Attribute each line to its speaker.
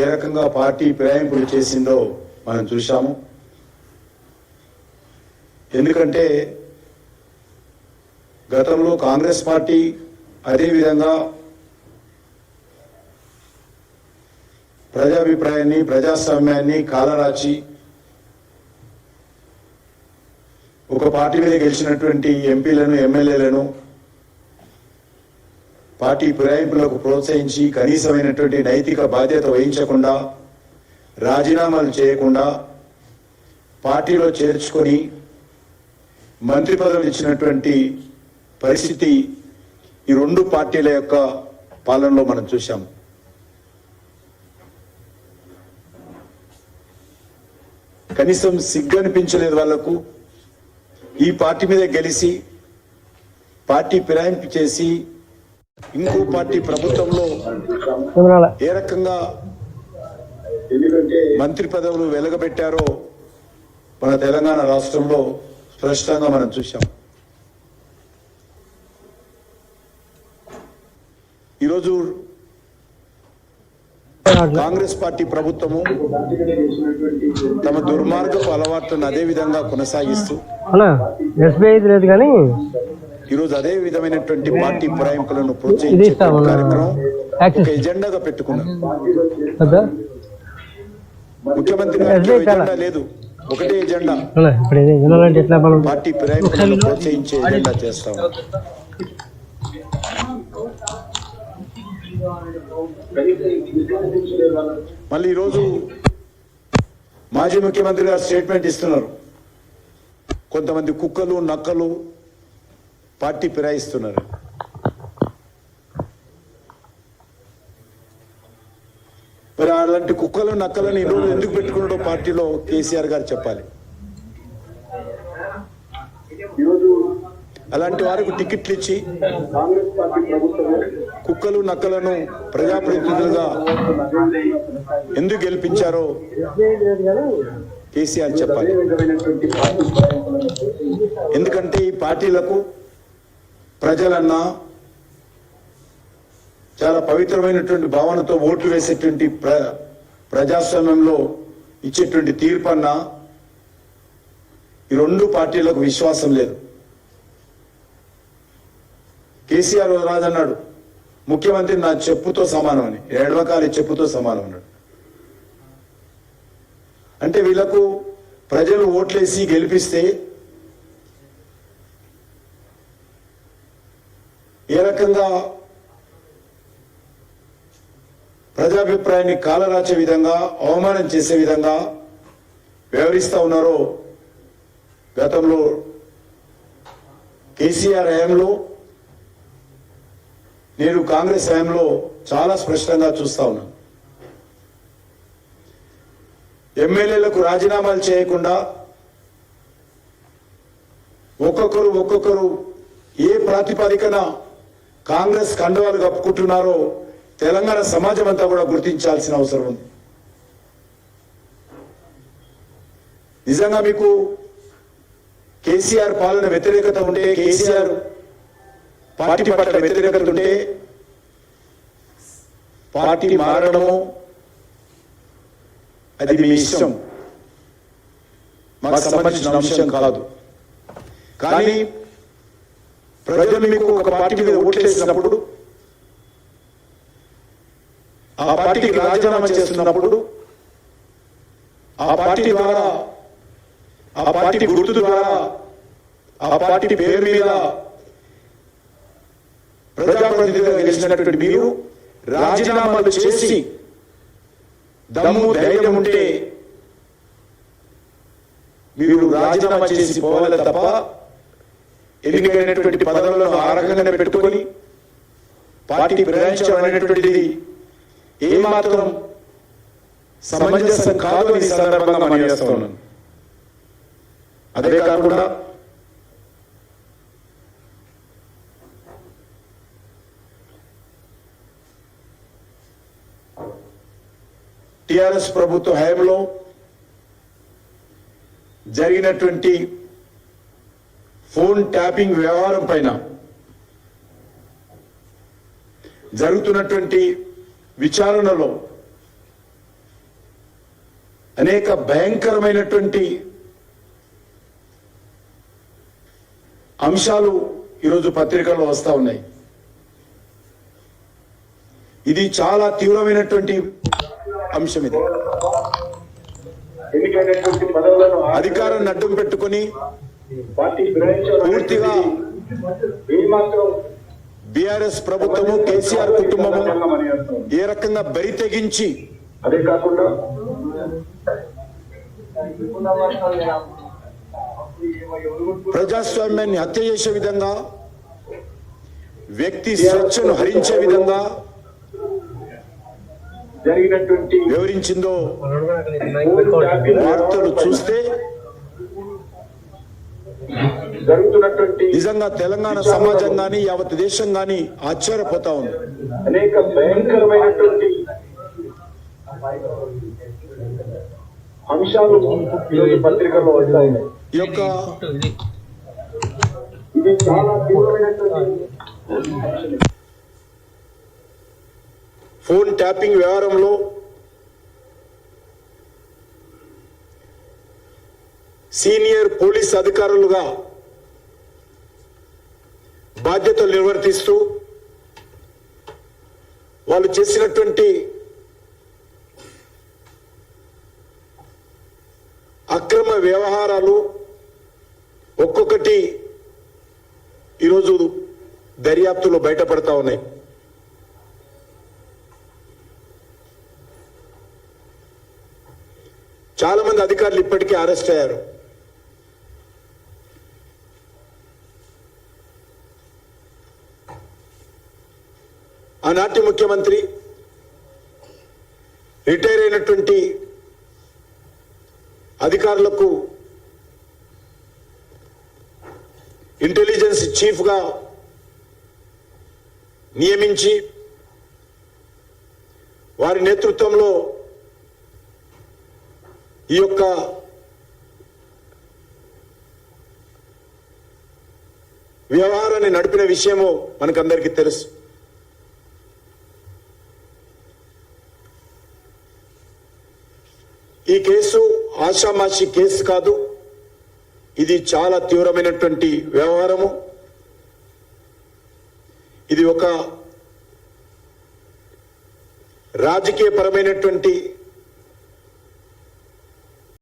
Speaker 1: ఏ రకంగా పార్టీ ఫిరాయింపులు చేసిందో మనం చూశాము. ఎందుకంటే గతంలో కాంగ్రెస్ పార్టీ అదేవిధంగా ప్రజాభిప్రాయాన్ని ప్రజాస్వామ్యాన్ని కాలరాచి ఒక పార్టీ మీద గెలిచినటువంటి ఎంపీలను ఎమ్మెల్యేలను పార్టీ ఫిరాయింపులకు ప్రోత్సహించి కనీసమైనటువంటి నైతిక బాధ్యత వహించకుండా రాజీనామాలు చేయకుండా పార్టీలో చేర్చుకొని మంత్రి పదవులు ఇచ్చినటువంటి పరిస్థితి ఈ రెండు పార్టీల యొక్క పాలనలో మనం చూశాం. కనీసం సిగ్గు అనిపించలేదు వాళ్లకు. ఈ పార్టీ మీద గెలిచి పార్టీ ఫిరాయింపు చేసి ఇంకో పార్టీ ప్రభుత్వంలో ఏ రకంగా మంత్రి పదవులు వెలగబెట్టారో మన తెలంగాణ రాష్ట్రంలో స్పష్టంగా మనం చూశాం. ఈరోజు కాంగ్రెస్ పార్టీ ప్రభుత్వము తమ దుర్మార్గపు అలవాట్లను అదే విధంగా కొనసాగిస్తూ ఈరోజు అదే విధమైనటువంటి పార్టీ ఫిరాయింపులను ప్రోత్సహించే కార్యక్రమం ఒక ఎజెండాగా పెట్టుకున్నారు. ముఖ్యమంత్రి గారికి ఎజెండా లేదు, ఒకటే ఎజెండా పార్టీ ఫిరాయింపులను ప్రోత్సహించే ఎజెండా చేస్తాం. మళ్ళీ ఈరోజు మాజీ ముఖ్యమంత్రి గారు స్టేట్మెంట్ ఇస్తున్నారు. కొంతమంది కుక్కలు నక్కలు పార్టీ ఫిరాయిస్తున్నారు. మరి అలాంటి కుక్కలు నక్కలను ఈరోజు ఎందుకు పెట్టుకున్నాడో పార్టీలో కేసీఆర్ గారు చెప్పాలి. అలాంటి వారికి టికెట్లు ఇచ్చి కుక్కలు నక్కలను ప్రజాప్రతినిధులుగా ఎందుకు గెలిపించారో కేసీఆర్ చెప్పాలి. ఎందుకంటే ఈ పార్టీలకు ప్రజలన్నా చాలా పవిత్రమైనటువంటి భావనతో ఓట్లు వేసేటువంటి ప్రజాస్వామ్యంలో ఇచ్చేటువంటి తీర్పు అన్నా ఈ రెండు పార్టీలకు విశ్వాసం లేదు. కేసీఆర్ రాజన్నాడు ముఖ్యమంత్రి నా చెప్పుతో సమానం అని, ఎడమకాలి చెప్పుతో సమానం అన్నాడు. అంటే వీళ్లకు ప్రజలు ఓట్లేసి గెలిపిస్తే ఏ రకంగా ప్రజాభిప్రాయాన్ని కాలరాచే విధంగా అవమానం చేసే విధంగా వ్యవహరిస్తూ ఉన్నారో గతంలో కేసీఆర్ హయాంలో నేను కాంగ్రెస్ హయాంలో చాలా స్పష్టంగా చూస్తా ఉన్నాను. ఎమ్మెల్యేలకు రాజీనామాలు చేయకుండా ఒక్కొక్కరు ఏ ప్రాతిపదికన కాంగ్రెస్ కండువాలు కప్పుకుంటున్నారో తెలంగాణ సమాజం అంతా కూడా గుర్తించాల్సిన అవసరం ఉంది. నిజంగా మీకు కేసీఆర్ పాలన వ్యతిరేకత ఉంటే, కేసీఆర్ పార్టీ పట్ల వ్యతిరేకత ఉంటే పార్టీ మారడము అది మీ ఇష్టం, మాకు సంబంధించిన అంశం కాదు. కానీ ప్రజలు మీకు ఒక పార్టీ మీద ఓట్లేసినప్పుడు, ఆ పార్టీకి రాజీనామా చేస్తున్నప్పుడు, ఆ పార్టీ ద్వారా, ఆ పార్టీ గుర్తు ద్వారా, ఆ పార్టీ పేరు మీద ప్రజాప్రతినిధిగా గెలిచినటువంటి మీరు రాజీనామాలు చేసి దమ్ము ధైర్యం ఉంటే మీరు రాజీనామా చేసి పోవాలి తప్ప ఎన్నికైనటువంటి పదవులను ఆ రకంగానే పెట్టుకొని పార్టీ ఫిరాయించడం అనేటువంటిది ఏమాత్రం సమంజసం కాదు అని సందర్భంగా మనం చేస్తా ఉన్నాను. అదే కాకుండా టిఆర్ఎస్ ప్రభుత్వ హయాంలో జరిగినటువంటి ఫోన్ ట్యాపింగ్ వ్యవహారం పైన జరుగుతున్నటువంటి విచారణలో అనేక భయంకరమైనటువంటి అంశాలు ఈరోజు పత్రికల్లో వస్తా ఉన్నాయి. ఇది చాలా తీవ్రమైనటువంటి అంశం. ఇది అధికారాన్ని అడ్డం పెట్టుకొని పూర్తిగా బీఆర్ఎస్ ప్రభుత్వము, కేసీఆర్ కుటుంబము ఏ రకంగా బరి తెగించి
Speaker 2: అదే కాకుండా
Speaker 1: ప్రజాస్వామ్యాన్ని హత్య చేసే విధంగా, వ్యక్తి స్వేచ్ఛను హరించే విధంగా
Speaker 2: జరిగినటువంటి
Speaker 1: వివరించిందో వార్తలు చూస్తే
Speaker 2: జరుగుతున్నటువంటి
Speaker 1: నిజంగా తెలంగాణ సమాజం గాని, యావత్ దేశం గాని ఆశ్చర్యపోతా ఉంది.
Speaker 2: అనేక భయంకరమైనటువంటి అంశాలు ఈరోజు పత్రికల్లో వస్తాయి.
Speaker 1: ఈ యొక్క
Speaker 2: ఇది చాలా తీవ్రమైనటువంటి
Speaker 1: ఫోన్ ట్యాపింగ్ వ్యవహారంలో సీనియర్ పోలీస్ అధికారులుగా బాధ్యతలు నిర్వర్తిస్తూ వాళ్ళు చేసినటువంటి అక్రమ వ్యవహారాలు ఒక్కొక్కటి ఈరోజు దర్యాప్తులో బయటపడతా ఉన్నాయి. చాలా మంది అధికారులు ఇప్పటికే అరెస్ట్ అయ్యారు. ఆనాటి ముఖ్యమంత్రి, రిటైర్ అయినటువంటి అధికారులకు ఇంటెలిజెన్స్ చీఫ్గా నియమించి వారి నేతృత్వంలో ఈ యొక్క వ్యవహారాన్ని నడిపిన విషయము మనకందరికీ తెలుసు. ఈ కేసు ఆషామాషి కేసు కాదు. ఇది చాలా తీవ్రమైనటువంటి వ్యవహారము. ఇది ఒక రాజకీయపరమైనటువంటి